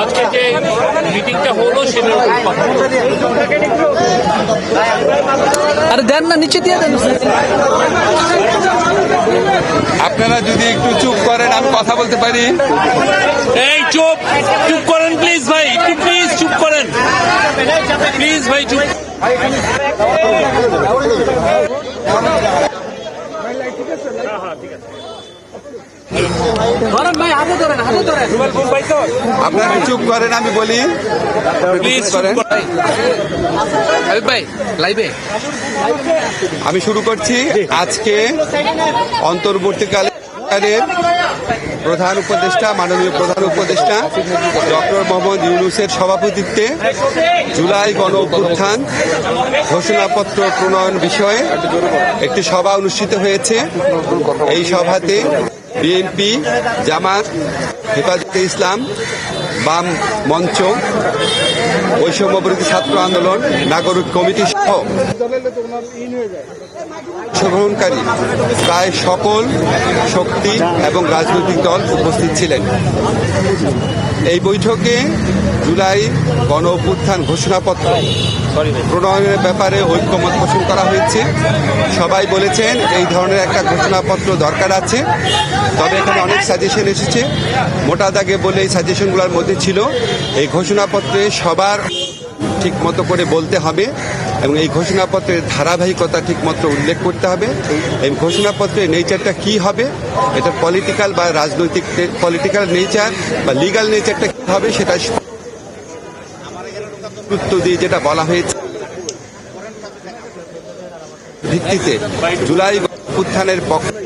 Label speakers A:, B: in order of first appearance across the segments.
A: আজকে যে মিটিংটা হলো সেটা
B: আরে দেন না, নিচে দিয়ে দেন।
C: আপনারা যদি একটু চুপ করেন আমি কথা বলতে পারি।
A: এই চুপ চুপ করেন প্লিজ ভাই, একটু প্লিজ চুপ করেন প্লিজ ভাই, চুপ।
C: আপনারা চুপ করেন আমি বলি,
A: প্লিজ
C: করেন।
B: ভাই লাইভে
C: আমি শুরু করছি। আজকে অন্তর্বর্তীকালে প্রধান উপদেষ্টা, মাননীয় প্রধান উপদেষ্টা ডক্টর মোহাম্মদ ইউনূসের সভাপতিত্বে জুলাই গণ অভ্যুত্থান ঘোষণাপত্র প্রণয়ন বিষয়ে একটি সভা অনুষ্ঠিত হয়েছে। এই সভাতে বিএনপি, জামাত, হেফাজতে ইসলাম, বাম মঞ্চ, বৈষম্যবিরোধী ছাত্র আন্দোলন, নাগরিক কমিটি সহ অংশগ্রহণকারী প্রায় সকল শক্তি এবং রাজনৈতিক দল উপস্থিত ছিলেন। এই বৈঠকে জুলাই গণ অভ্যুত্থান ঘোষণাপত্র প্রণয়নের ব্যাপারে ঐক্যমত পোষণ করা হয়েছে। সবাই বলেছেন এই ধরনের একটা ঘোষণাপত্র দরকার আছে, তবে এখানে অনেক সাজেশন এসেছে। মোটা দাগে বলে এই সাজেশনগুলোর মধ্যে ছিল এই ঘোষণাপত্রে সবার ঠিক মতো করে বলতে হবে এবং এই ঘোষণাপত্রের ধারাবাহিকতা ঠিকমতো উল্লেখ করতে হবে। এই ঘোষণাপত্রের নেচারটা কি হবে, এটা পলিটিক্যাল বা রাজনৈতিক পলিটিক্যাল নেচার বা লিগ্যাল নেচারটা কি হবে সেটা গুরুত্ব দিয়ে যেটা বলা হয়েছে ভিত্তিতে জুলাই উত্থানের পক্ষে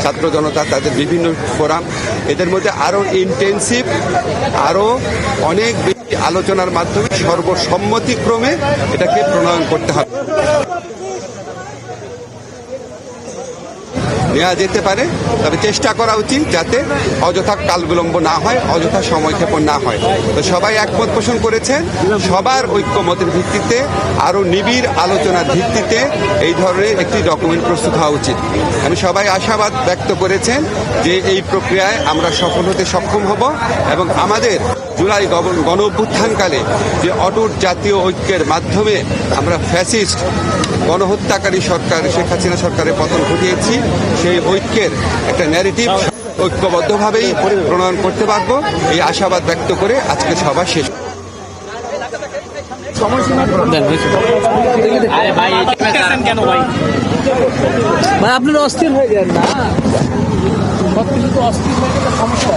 C: ছাত্র জনতা তাদের বিভিন্ন ফোরাম, এদের মধ্যে আরো ইন্টেন্সিভ, আরো অনেক বেশি আলোচনার মাধ্যমে সর্বসম্মতিক্রমে এটাকে প্রণয়ন করতে হবে, নেওয়া যেতে পারে। তবে চেষ্টা করা উচিত যাতে অযথা কাল বিলম্ব না হয়, অযথা সময়ক্ষেপণ না হয়। তো সবাই একমত পোষণ করেছেন সবার ঐক্যমতের ভিত্তিতে, আরো নিবিড় আলোচনার ভিত্তিতে এই ধরনের একটি ডকুমেন্ট প্রস্তুত হওয়া উচিত। আমি সবাই আশাবাদ ব্যক্ত করেছেন যে এই প্রক্রিয়ায় আমরা সফল হতে সক্ষম হব এবং আমাদের জুলাই গণ অভ্যুত্থানকালে যে অটুট জাতীয় ঐক্যের মাধ্যমে আমরা ফ্যাসিস্ট গণহত্যাকারী সরকার শেখ হাসিনা সরকারের পতন ঘটিয়েছি, সেই ঐক্যের একটা ন্যারেটিভ ঐক্যবদ্ধভাবেই প্রণয়ন করতে পারবো, এই আশাবাদ ব্যক্ত করে আজকে সভা শেষ।
B: ভাই আপনারা অস্থির হয়ে যান না, সব কিছু তো অস্থির হয়ে গেলে সমস্যা।